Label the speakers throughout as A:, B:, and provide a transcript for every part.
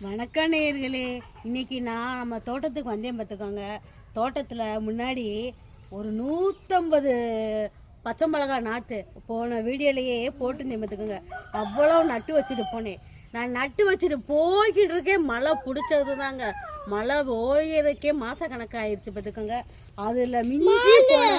A: வணக்கம் நேயர்களே. இன்னைக்கு நான் நம்ம தோட்டத்துக்கு வந்தேன் பார்த்துக்கோங்க. தோட்டத்தில் முன்னாடி ஒரு 150 பச்சை மிளகா நாற்று போன வீடியோலையே போட்டுருந்தேன் பார்த்துக்கோங்க. அவ்வளோ நட்டு வச்சுட்டு போனேன். நான் நட்டு வச்சுட்டு போய்கிட்டு இருக்கேன். மழை பிடிச்சது தாங்க. மழை ஓயறதுக்கே மாதக்கணக்காகிடுச்சு பார்த்துக்கோங்க. அதில் மிஞ்சி போன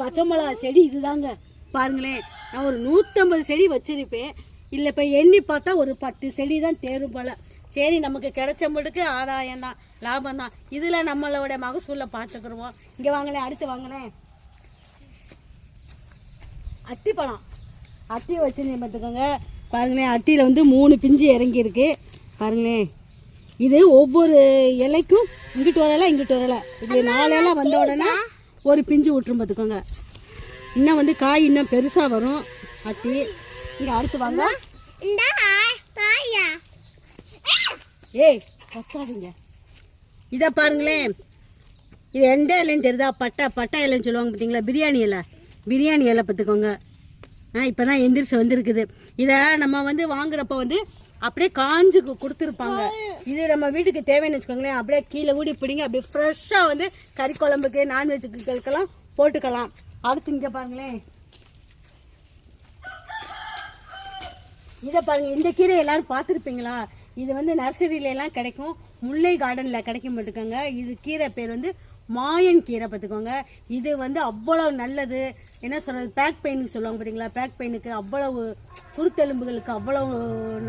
A: பச்சை மிளகா செடி இதுதாங்க. பாருங்களேன், நான் ஒரு 150 செடி வச்சிருப்பேன். இல்லை இப்போ எண்ணி பார்த்தா ஒரு 10 செடி தான் தேரும் போல. சரி, நமக்கு கிடைச்ச முடுக்கு ஆதாயம் தான், லாபம் தான். இதில் நம்மளோட மகசூலில் பார்த்துக்குருவோம். இங்கே வாங்களேன், அடுத்து வாங்களேன். அத்தி பழம் அத்தி வச்சுருந்தேன் பார்த்துக்கோங்க. பாருங்களேன், அத்தியில் வந்து 3 பிஞ்சு இறங்கியிருக்கு. பாருங்களேன், இது ஒவ்வொரு இலைக்கும் இங்கிட்டு வரலை இங்கிட்டு வரலை, இப்படி 4 இலை வந்த உடனே ஒரு பிஞ்சு விட்டுரும் பார்த்துக்கோங்க. இன்னும் வந்து காய் இன்னும் பெருசாக வரும் அத்தி. இங்கே அடுத்து வாங்க. ஏய் கத்தாதீங்க. இதை பாருங்களேன், இது எந்த இலைன்னு தெரியுதா? பட்டா இலைன்னு சொல்லுவாங்க பார்த்தீங்களா? பிரியாணி இலை பார்த்துக்கோங்க. இப்போ தான் எந்திரிச்சு வந்துருக்குது. இதை நம்ம வந்து வாங்குறப்ப வந்து அப்படியே காஞ்சு கொடுத்துருப்பாங்க. இது நம்ம வீட்டுக்கு தேவைன்னு வச்சுக்கோங்களேன். அப்படியே கீழே ஊடி பிடிங்க, அப்படியே ஃப்ரெஷ்ஷாக வந்து கறி குழம்புக்கு நான்வெஜ்ஜுக்கெல்லாம் போட்டுக்கலாம். அடுத்து இங்கே பாருங்களேன், இதை பாருங்கள். இந்த கீரை எல்லாரும் பார்த்துருப்பீங்களா? இது வந்து நர்சரியிலலாம் கிடைக்கும், முல்லை கார்டனில் கிடைக்க மாட்டுக்கோங்க. இது கீரை பேர் வந்து மாயன் கீரை பார்த்துக்கோங்க. இது வந்து அவ்வளோ நல்லது. என்ன சொல்கிறது, பேக் பெயினுக்கு சொல்லுவாங்க பார்த்தீங்களா? பேக் பெயினுக்கு அவ்வளவு, குருத்தெலும்புகளுக்கு அவ்வளோ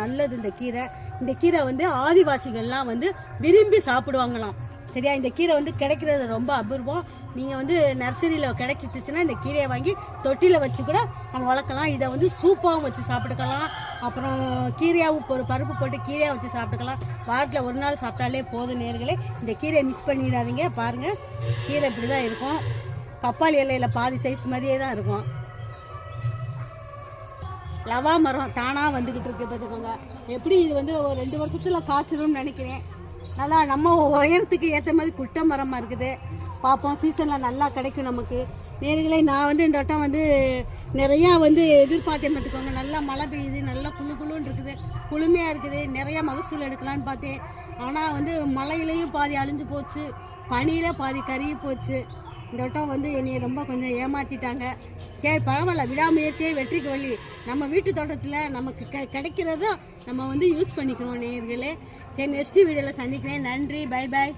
A: நல்லது இந்த கீரை. இந்த கீரை வந்து ஆதிவாசிகள்லாம் வந்து விரும்பி சாப்பிடுவாங்களாம். சரியா? இந்த கீரை வந்து கிடைக்கிறது ரொம்ப அபூர்வம். நீங்கள் வந்து நர்சரியில் கிடைச்சிச்சுன்னா இந்த கீரையை வாங்கி தொட்டியில் வச்சு கூட நம்ம வளர்க்கலாம். இதை வந்து சூப்பாகவும் வச்சு சாப்பிட்டுக்கலாம். அப்புறம் கீரையாகவும் ஒரு பருப்பு போட்டு கீரையாக வச்சு சாப்பிட்டுக்கலாம். வாரத்தில் ஒரு நாள் சாப்பிட்டாலே போதும் நேர்களே. இந்த கீரையை மிஸ் பண்ணிடாதீங்க. பாருங்கள், கீரை இப்படி தான் இருக்கும். பப்பாளி இலையில் பாதி சைஸ் மாதிரியே தான் இருக்கும். லவா மரம் தானாக வந்துக்கிட்டு இருக்கு பார்த்துக்கோங்க. எப்படி இது வந்து ஒரு 2 வருஷத்தில் காய்ச்சிடும்னு நினைக்கிறேன். நல்லா நம்ம உயரத்துக்கு ஏற்ற மாதிரி குட்டை மரமாக இருக்குது. பார்ப்போம், சீசனில் நல்லா கிடைக்கும் நமக்கு. நேர்களே, நான் வந்து இந்த வட்டம் வந்து நிறையா வந்து எதிர்பார்த்தேன் பார்த்துக்கோங்க. நல்லா மழை பெய்யுது, நல்லா குளுன்னு இருக்குது, குளுமையாக இருக்குது, நிறையா மகசூல் எடுக்கலான்னு பார்த்தேன். ஆனால் வந்து மழையிலையும் பாதி அழிஞ்சு போச்சு, பனியில் பாதி கருகி போச்சு. இந்த வட்டம் வந்து என்னை ரொம்ப கொஞ்சம் ஏமாற்றிட்டாங்க. சரி பரவாயில்ல, விடாமுயற்சியே வெற்றிக்கு வழி. நம்ம வீட்டு தோட்டத்தில் நமக்கு கிடைக்கிறதும் நம்ம வந்து யூஸ் பண்ணிக்கிறோம் நேர்களே. சரி, நெக்ஸ்ட் வீடியோவில் சந்திக்கிறேன். நன்றி, பை பாய்.